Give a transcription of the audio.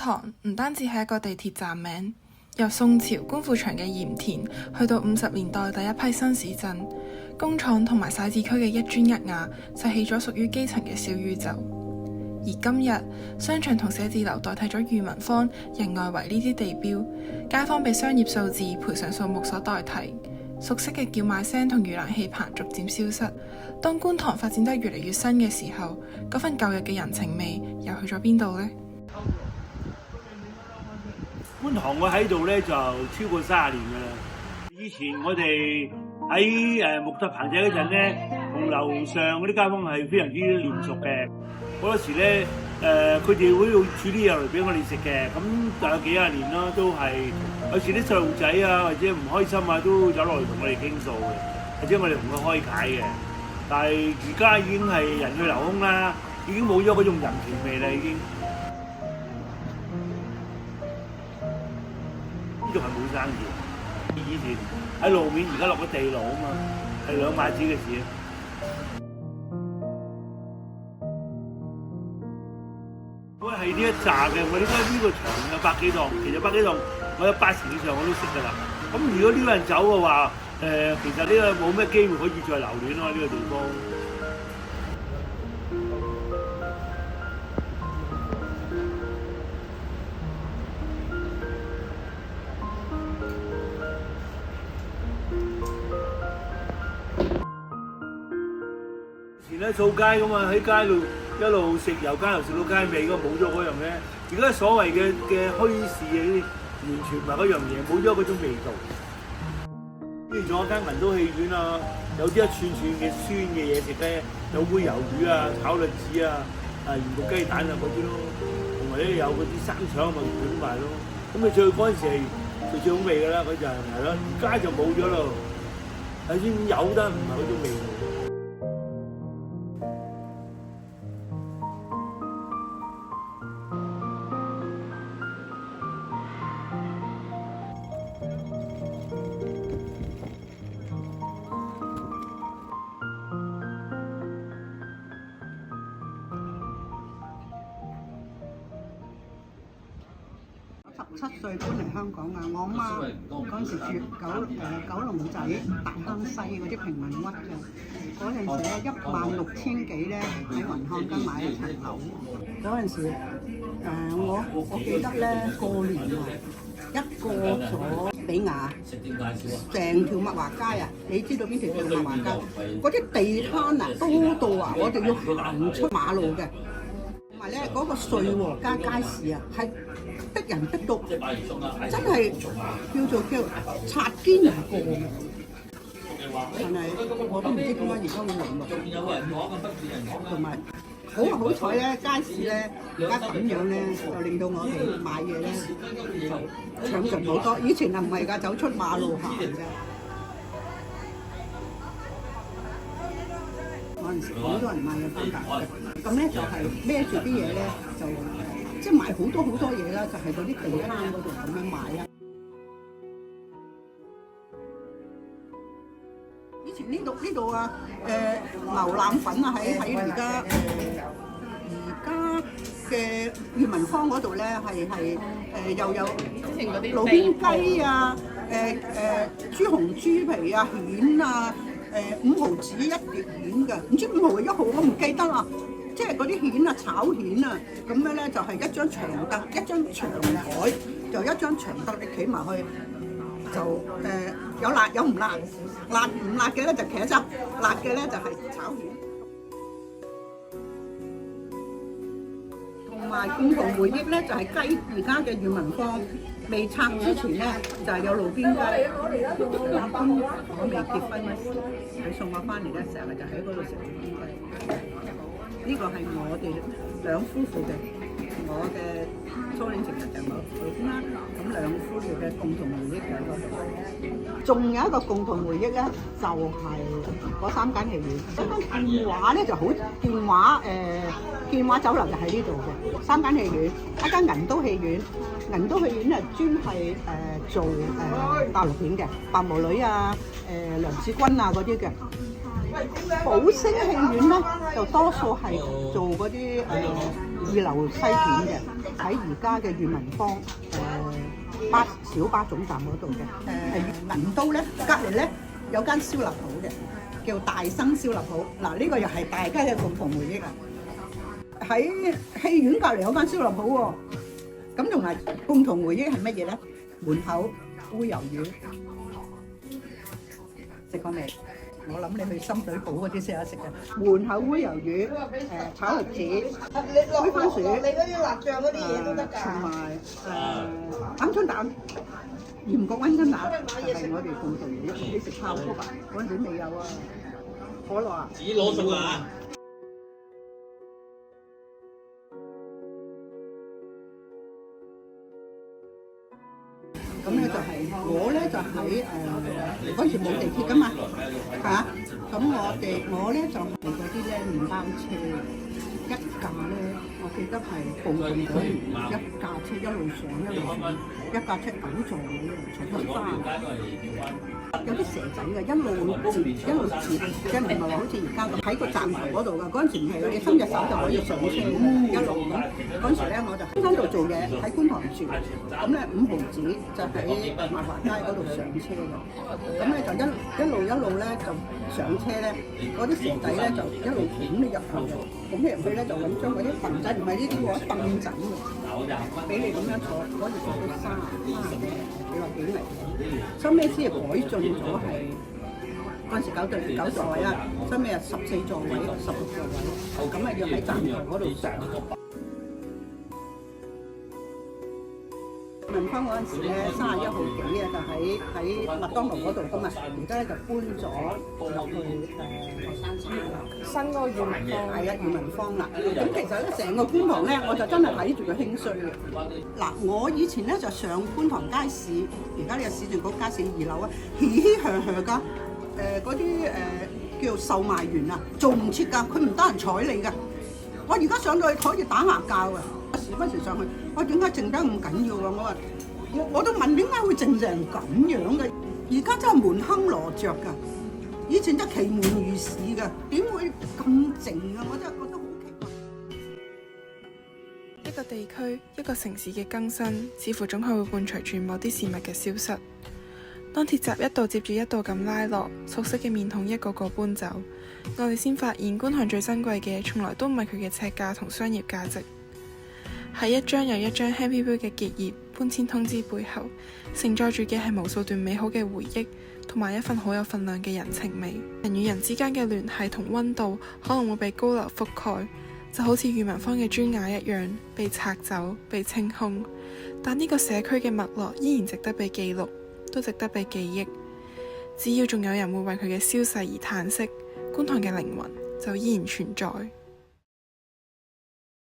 塘唔單止係一個地鐵站名，由宋朝官府場嘅鹽田去到50年代第一批新市鎮，工廠同埋徙置區嘅一磚一瓦就起咗屬於基層嘅小宇宙。而今日，商場同寫字樓代替咗裕民坊、仁愛圍呢啲地標，街坊被商業數字賠償數目所代替，熟悉嘅叫賣聲同盂蘭戲棚逐漸消失。當觀塘發展得越嚟越新嘅時候，嗰份舊日嘅人情味又去咗邊度呢？觀塘我喺度咧就超過30年㗎啦。以前我哋喺木頭棚仔嗰陣咧，同樓上嗰啲街坊係非常之黏熟嘅。好多時咧佢哋會煮啲嘢嚟俾我哋食嘅。咁就有幾廿年啦，都係有時啲細路仔啊或者唔開心啊，都走落嚟同我哋傾訴嘅，或者我哋同佢開解嘅。但係而家已經係人去樓空啦，已經冇咗嗰種人情味啦，已經。呢度係冇生意，以前喺路面，而家落咗地牢啊嘛，係2碼子嘅事。我係呢一紮嘅，我哋呢個場有百幾檔，其實百幾檔我有80以上我都識㗎啦。咁如果呢個人走嘅話，其實呢個冇咩機會可以再留戀咯，呢個地方。以前咧掃街咁啊，喺街度一路食油街又食到街尾，咁冇咗嗰樣咧。而家所謂嘅墟市啊，啲完全唔係嗰樣嘢，冇咗嗰種味道。跟住仲有間銀都戲院啊，有啲一串串嘅酸嘅嘢食咧，有煨魷魚啊、炒栗子啊、鹽焗雞蛋啊嗰啲咯，同埋咧有嗰啲生腸咪捲埋咯。咁你最嗰陣時係最好味㗎啦，嗰陣係咯，而家就冇咗咯。係先有得唔係嗰種味道。17歲搬嚟香港啊！我媽嗰陣時住九龍仔大坑西嗰啲平民屋嘅，嗰陣時咧16000幾咧喺雲漢街買一層樓。嗰陣時我記得咧過年啊，一過咗比亞，成條麥華街啊，你知道邊條叫麥華街？嗰啲地攤啊多到啊，我哋要行出馬路嘅。同埋咧嗰個瑞和街街市啊，係逼人逼到真係叫擦肩而過嘅。但係我都唔知點解而家會淪落。同埋好彩咧，街市咧而家咁樣咧，就令到我哋買嘢咧就搶盡好多。以前啊唔係㗎，走出馬路行㗎。嗰陣時好多人買嘢翻大嘅，咁咧就係孭住啲嘢咧，就即係買好多嘢啦，就係嗰啲地攤嗰度咁樣買啦。以前呢度啊，牛腩粉啊，喺而家嘅裕民坊嗰度咧，係又有路邊雞啊，豬紅豬皮啊，蜆啊。5毫子一碟蜆嘅，唔知5毫定1毫，我唔記得啦。即係嗰啲蜆啊，炒蜆啊，咁樣咧就係一張長凳，一張長台，就一張長凳，你企埋去就有辣有唔辣，辣唔辣嘅咧就茄汁，辣嘅咧就係炒蜆。同埋共同回憶咧就係雞而家嘅裕民坊。未拆之前咧，就係有路邊雞。我未結婚嗰時，佢送我翻嚟咧，成日就喺嗰度食路邊雞。呢個係我哋兩夫婦嘅，我嘅初戀情人就係我老公啦。咁兩夫婦嘅共同回憶喺嗰度。仲有一個共同回憶咧，就係嗰3間戲院。嗰間建華咧就好，建華酒樓就喺呢度嘅。3間戲院，一間銀都戲院。銀都戲院咧專係做大陸片嘅，白毛女啊、梁子君啊嗰啲嘅。寶星戲院咧就多數係做嗰啲二流西片嘅，喺而家嘅裕民坊小巴總站嗰度嘅。銀都咧隔離咧有間燒臘鋪嘅，叫大生燒臘鋪。嗱，呢個又係大家嘅共同回憶啊！喺戲院隔離有間燒臘鋪喎，咁同埋共同回憶係乜嘢咧？門口煨魷魚，食過未？我諗你去深水埗嗰啲先有得食嘅。門口煨魷魚，炒栗子、煨番薯，你嗰啲辣醬嗰啲嘢都得㗎。同埋鵪鶉蛋、鹽焗鵪鶉蛋係我哋共同回憶。你食爆谷啊？嗰陣時未有啊。可樂啊？自己攞餸啊！咁咧就係我咧就喺嗰陣時冇地鐵噶嘛嚇，咁我咧就係嗰啲咧麵包車，一架咧我記得係部分嗰一架車一路上一路上，一架車9座嘅，坐得花。有啲蛇仔嘅，一路接，即係唔係話好似而家咁喺個站台嗰度㗎。嗰陣時唔係㗎，你伸隻手就可以上車一路咁。嗰陣時咧我就喺度做嘢，喺觀塘住，咁咧5毫子就喺萬華街嗰度上車嘅。咁咧就一路咧就上車咧，嗰啲蛇仔咧就一路拱你入去嘅，拱你入去咧就咁將嗰啲凳仔唔係呢啲喎，凳仔喎，俾你咁樣坐，可以坐到30幾或幾米。收尾先係改進咗係嗰陣時9座位啦，收尾係14座位、16座位，咁啊要喺站台嗰度上。民坊嗰陣時咧31號幾啊，就喺麥當勞嗰度噶嘛，而家咧就搬咗落去新嗰個裕民坊。係啊，裕民坊啦。咁其實咧成個觀塘咧，我就真係睇住佢興衰嘅。嗱，我以前咧就上觀塘街市，而家呢個市政局街市2樓啊，嘻嘻呵呵㗎。嗰啲叫做售賣員啊，做唔切㗎，佢唔得人睬你㗎。我而家上到去可以打牙鉸㗎。時不時上去，我點解靜得咁緊要啊？我都問點解會靜成咁樣嘅？而家真係門可羅雀㗎，以前真係其門如市㗎，點會咁靜啊？我真係覺得好奇怪。一個地區、一個城市嘅更新，似乎總係會伴隨住某啲事物嘅消失。當鐵閘一道接住一道咁拉落，熟悉嘅面孔一個個搬走，我哋先發現觀塘最珍貴嘅，從來都唔係佢嘅尺價同商業價值。喺一張又一張 Happy Wheel 嘅結業搬遷通知背後，承載住嘅係無數段美好嘅回憶，同埋一份好有份量嘅人情味。人與人之間嘅聯繫同溫度可能會被高樓覆蓋，就好似裕民坊嘅磚瓦一樣被拆走、被清空。但呢個社區嘅脈絡依然值得被記錄，都值得被記憶。只要仲有人會為佢嘅消逝而嘆息，觀塘嘅靈魂就依然存在。